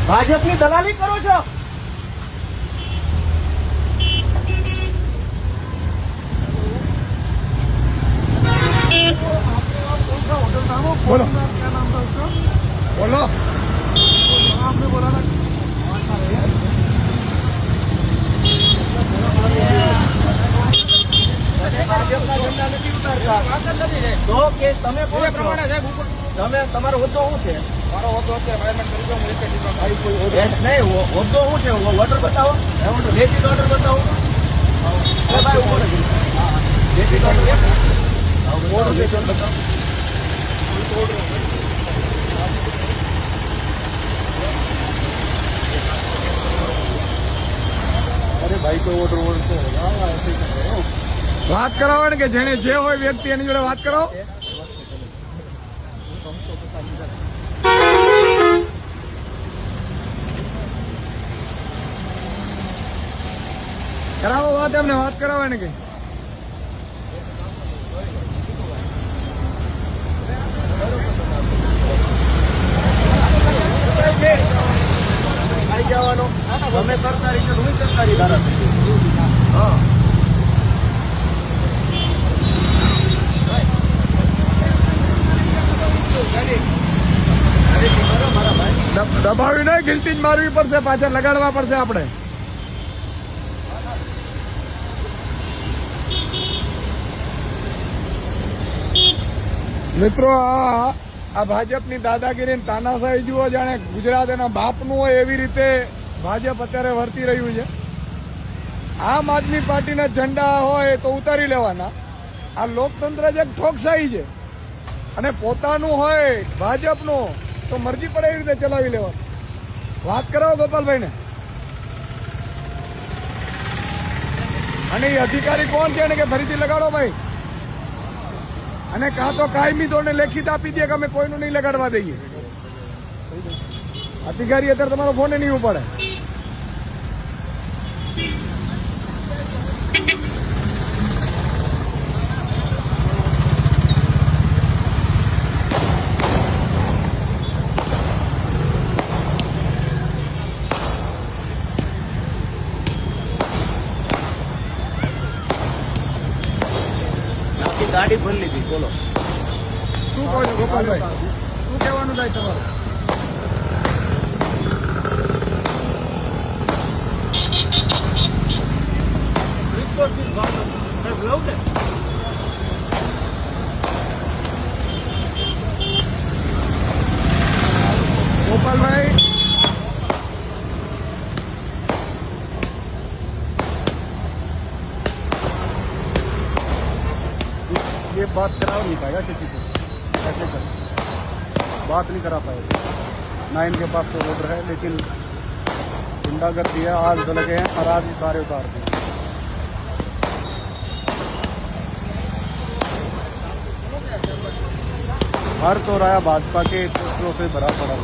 ભાજપની દલાલી કરો છો. बोलो बोलो आपने बोला ना ભાજપના ઝંડા નથી ઉતારતા તો કે તમે કોણ પ્રમાણે સાહેબ તમે તમારો હોદ્દો શું છે? મારો હોદ્દો છે નહીં, હોદ્દો શું છે? ઓર્ડર બતાવો, લેખિત ઓર્ડર બતાવો. ભાઈ ઉભો નથી. લેખિત ઓર્ડર બતાવો. अरे भाई कोई ऑर्डर वोर्डर तो होगा ऐसे ही बात कराओ ने कि जेने जे होय व्यक्ति एनी जोड़े बात करो. कराવો વાત એમને વાત કરાવો ને કે આવી જવાનો. તમે સરકારી છે, હું સરકારી ધારાસભ્ય. હા, દબાવી નહીં, ગિલટી જ મારવી પડશે, પાછળ લગાડવા પડશે આપણે. મિત્રો આ ભાજપની દાદાગીરી તાનાશાહી જુઓ, જાણે ગુજરાત એના બાપનું હોય એવી રીતે ભાજપ અત્યારે વર્તી રહ્યું છે. આમ આદમી પાર્ટીના ઝંડા હોય તો ઉતારી લેવાના. આ લોકતંત્ર જ એક ઠોકશાહી છે અને પોતાનું હોય ભાજપનું તો મરજી પડે એવી રીતે ચલાવી લેવાનું. વાત કરાવો ગોપાલભાઈને. અને એ અધિકારી કોણ છે કે ફરીથી લગાડો ભાઈ, અને કાં તો કાયમી તોડને લેખિત આપી દે કે અમે કોઈનું નહીં લગાડવા દઈએ. અધિકારી અત્યારે તમારો ફોન નહીં ઉપાડે. ગાડી ભરી લીધી. બોલો શું કહો છો ગોપાલભાઈ? શું કહેવાનું થાય તમારું? ગોપાલભાઈ ये बात करा नहीं पाएगा किसी को, ऐसे कर बात नहीं करा पाएगा ना. इनके पास तो ऑर्डर है लेकिन गुंडागर्दी है, आज लगे हैं और आज ही सारे उतार दिए. हर चौराहा भाजपा के पोस्टरों से भरा पड़ा.